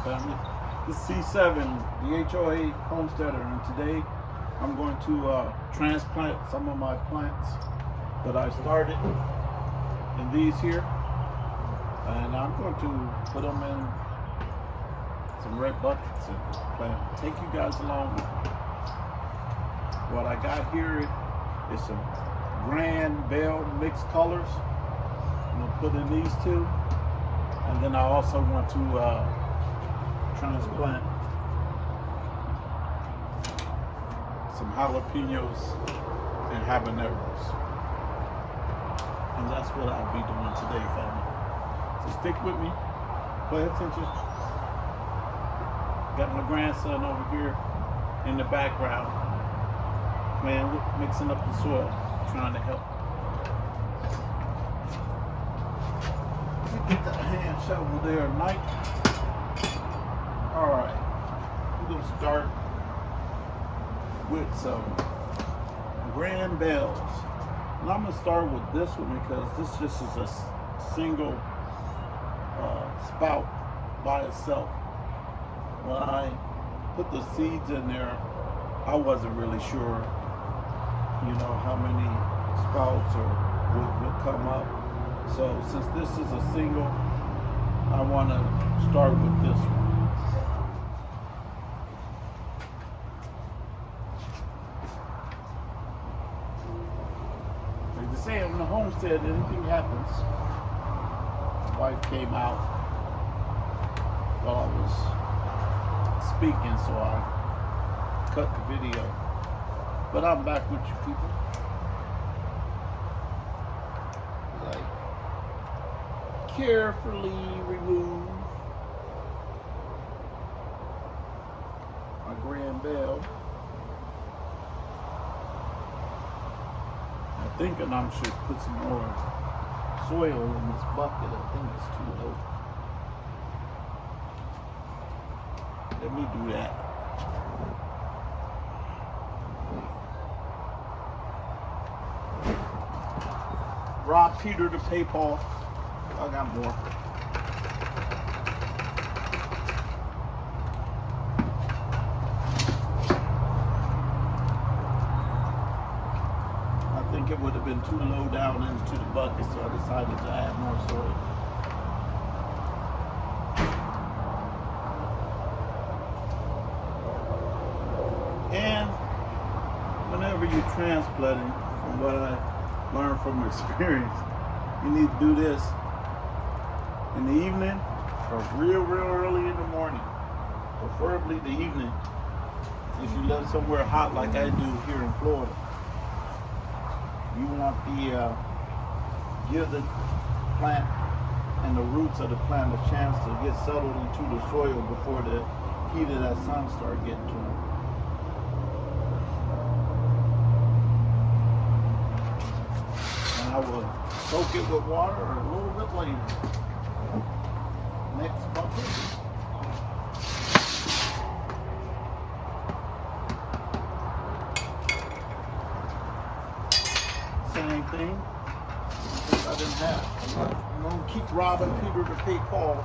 family. This is C7, the HOA homesteader, and today I'm going to transplant some of my plants that I started in these here, and I'm going to put them in some red buckets and plant. Take you guys along with me. What I got here is some Grand Bell mixed colors. I'm going to put in these two, and then I also want to transplant some jalapenos and habaneros, and that's what I'll be doing today, family. So stick with me, pay attention. Got my grandson over here in the background, man, mixing up the soil, trying to help. Get that hand shovel there at night. All right, we're gonna start with some Grand Bells, and I'm gonna start with this one because this just is a single spout by itself. When I put the seeds in there, I wasn't really sure, how many sprouts would come up. So since this is a single, I want to start with this one. Like they say on the homestead, anything happens. My wife came out while I was speaking, so I cut the video. But I'm back with you people. Carefully remove my Grand Bell. I'm thinking I should put some more soil in this bucket. I think it's too low. Let me do that. Rob Peter to pay Paul. I got more. I think it would have been too low down into the bucket, so I decided to add more soil. And whenever you're transplanting, from what I learned from experience, you need to do this in the evening or real early in the morning, preferably the evening if you live somewhere hot like I do here in Florida. You want the give the plant and the roots of the plant a chance to get settled into the soil before the heat of that sun start getting to them. And I will soak it with water a little bit later. Next bucket. Same thing. I didn't have. I'm going to keep robbing Peter to pay Paul.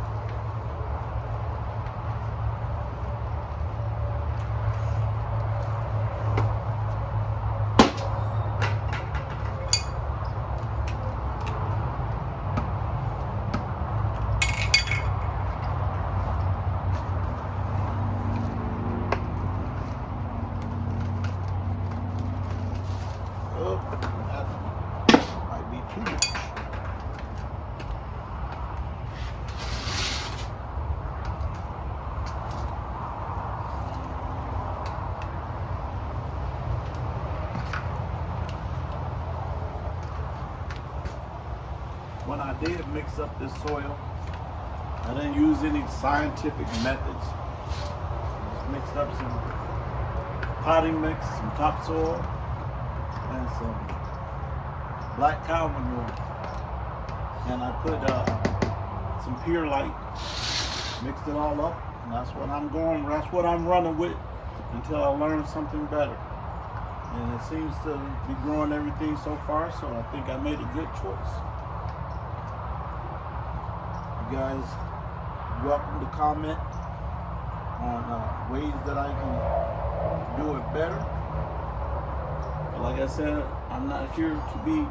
When I did mix up this soil, I didn't use any scientific methods. Just mixed up some potting mix, some topsoil, and some black cow manure. And I put some perlite, mixed it all up, and that's what I'm running with until I learn something better. And it seems to be growing everything so far, so I think I made a good choice. You guys, welcome to comment on ways that I can do it better. But like I said, I'm not here to be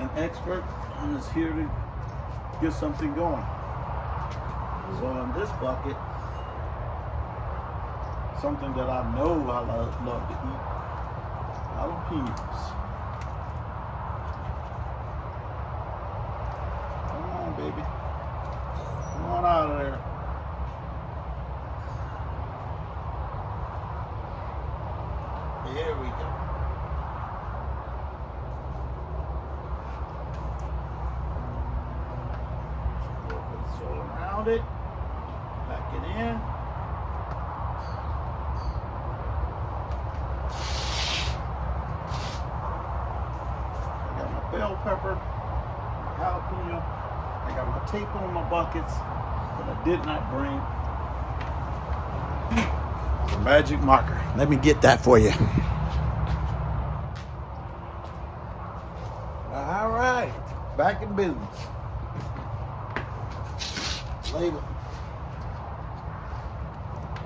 an expert. I'm just here to get something going. So in this bucket, something that I know I love to eat, jalapenos. Come on, baby. Come on out of there. There we go. Swirl around it. Back it in. I got my bell pepper, my jalapeno. I got my tape on my buckets, but I did not bring the magic marker. Let me get that for you. All right, back in business. Label.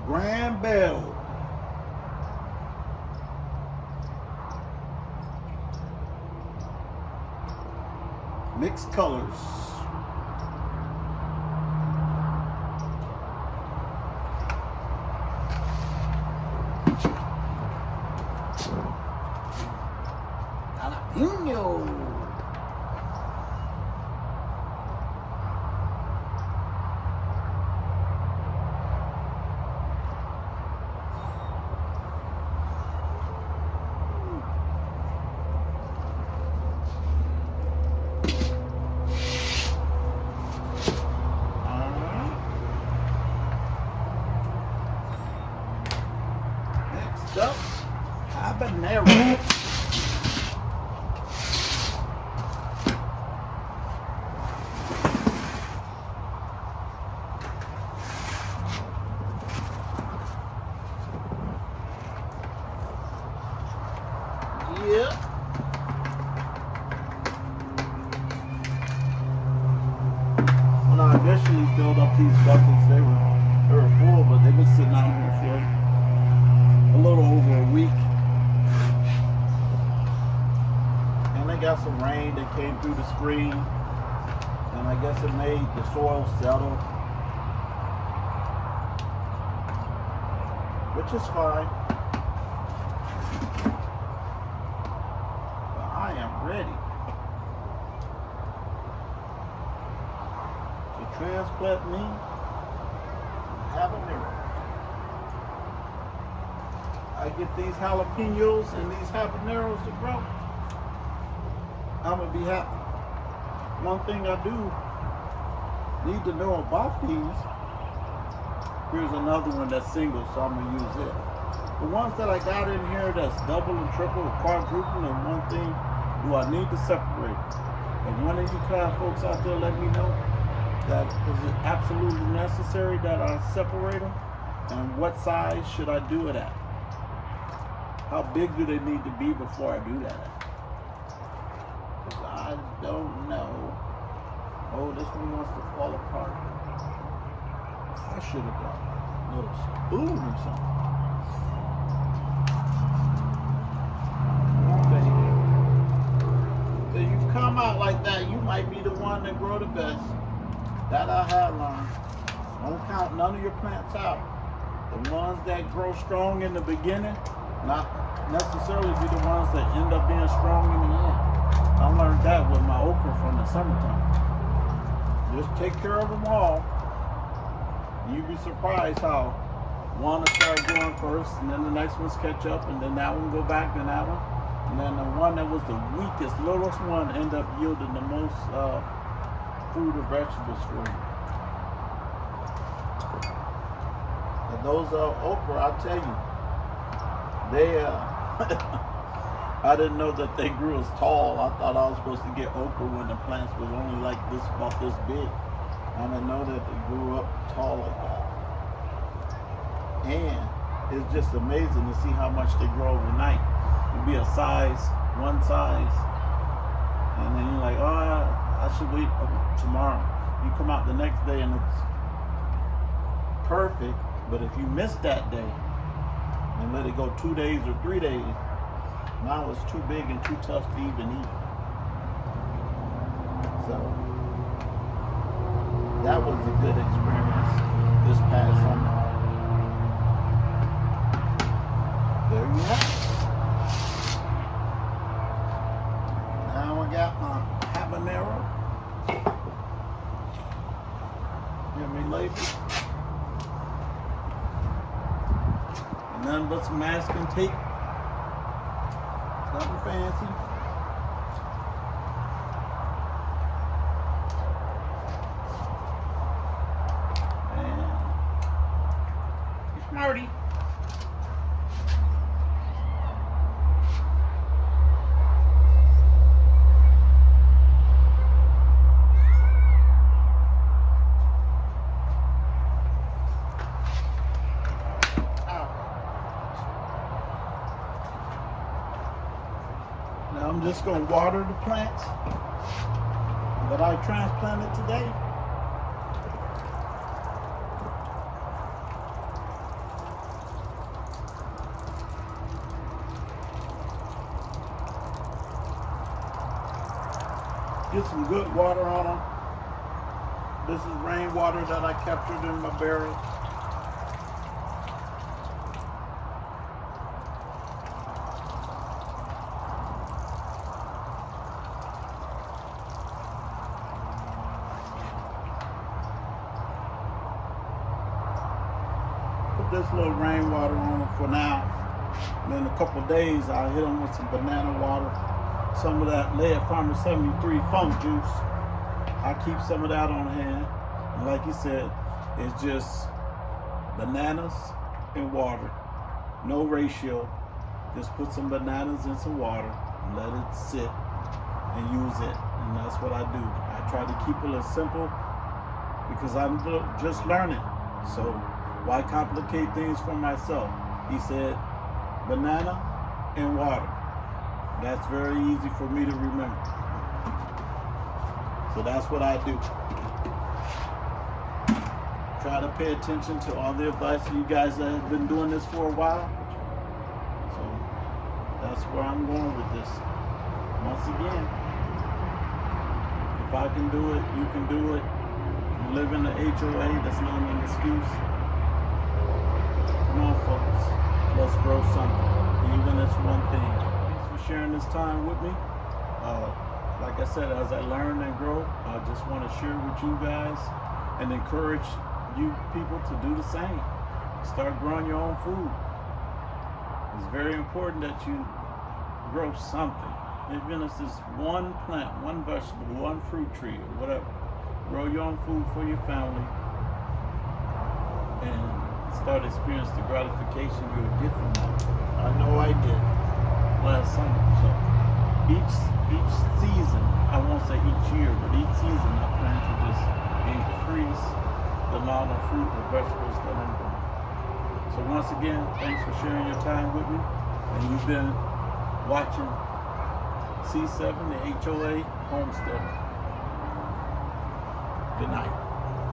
Grand Bell. Mixed colors. Jalapeno. Next up, habanero. Yeah. When I initially filled up these buckets, they were full, but they've been sitting out here for a little over a week. And they got some rain that came through the screen, and I guess it made the soil settle, which is fine. But I am ready to transplant me habanero. I get these jalapenos and these habaneros to grow, I'm gonna be happy. One thing I do need to know about these, here's another one that's single, so I'm gonna use it. The ones that I got in here that's double and triple or quadruple, and one thing, do I need to separate? And one of you kind of folks out there, let me know that is it absolutely necessary that I separate them, and what size should I do it at? How big do they need to be before I do that at? Because I don't know. Oh, this one wants to fall apart. I should have got a little spoon or something. So you come out like that, you might be the one that grow the best. That I have learned. Don't count none of your plants out. The ones that grow strong in the beginning, not necessarily be the ones that end up being strong in the end. I learned that with my okra from the summertime. Just take care of them all. You'd be surprised how one will start going first, and then the next ones catch up, and then that one go back, then that one. And then the one that was the weakest, littlest one, end up yielding the most fruit or vegetables for you. And those okra, I tell you, they I didn't know that they grew as tall. I thought I was supposed to get okra when the plants was only like this, about this big. I didn't know that they grew up tall like that. And it's just amazing to see how much they grow overnight. It'll be a size, one size, and then you're like, oh, I should wait tomorrow. You come out the next day and it's perfect, But if you miss that day and let it go 2 days or 3 days, now it's too big and too tough to even eat. So that was a good experience this past summer. There you have it. Now I got my habanero. Hear me label. And nothing but some masking tape. Nothing fancy. And it's Marty. Now I'm just going to water the plants that I transplanted today. Get some good water on them. This is rainwater that I captured in my barrel. This little rainwater on them for now. And in a couple of days, I'll hit them with some banana water, some of that Lead Farmer 73 funk juice. I keep some of that on hand. And like you said, it's just bananas and water. No ratio. Just put some bananas in some water and let it sit and use it. And that's what I do. I try to keep it as simple because I'm just learning. So why complicate things for myself? He said, banana and water. That's very easy for me to remember. So that's what I do. Try to pay attention to all the advice of you guys that have been doing this for a while. So that's where I'm going with this. Once again, if I can do it, you can do it. You live in the HOA, that's not an excuse. Come on, folks. Let's grow something, even if it's one thing. Thanks for sharing this time with me. Like I said, as I learn and grow, I just want to share with you guys and encourage you people to do the same. Start growing your own food. It's very important that you grow something. Even if it's one plant, one vegetable, one fruit tree, or whatever. Grow your own food for your family. And start experiencing the gratification you would get from that. I know I did last summer. So each season, I won't say each year, but each season I plan to just increase the amount of fruit and vegetables that I'm growing. So once again, thanks for sharing your time with me. And you've been watching C7, the HOA Homesteader. Good night.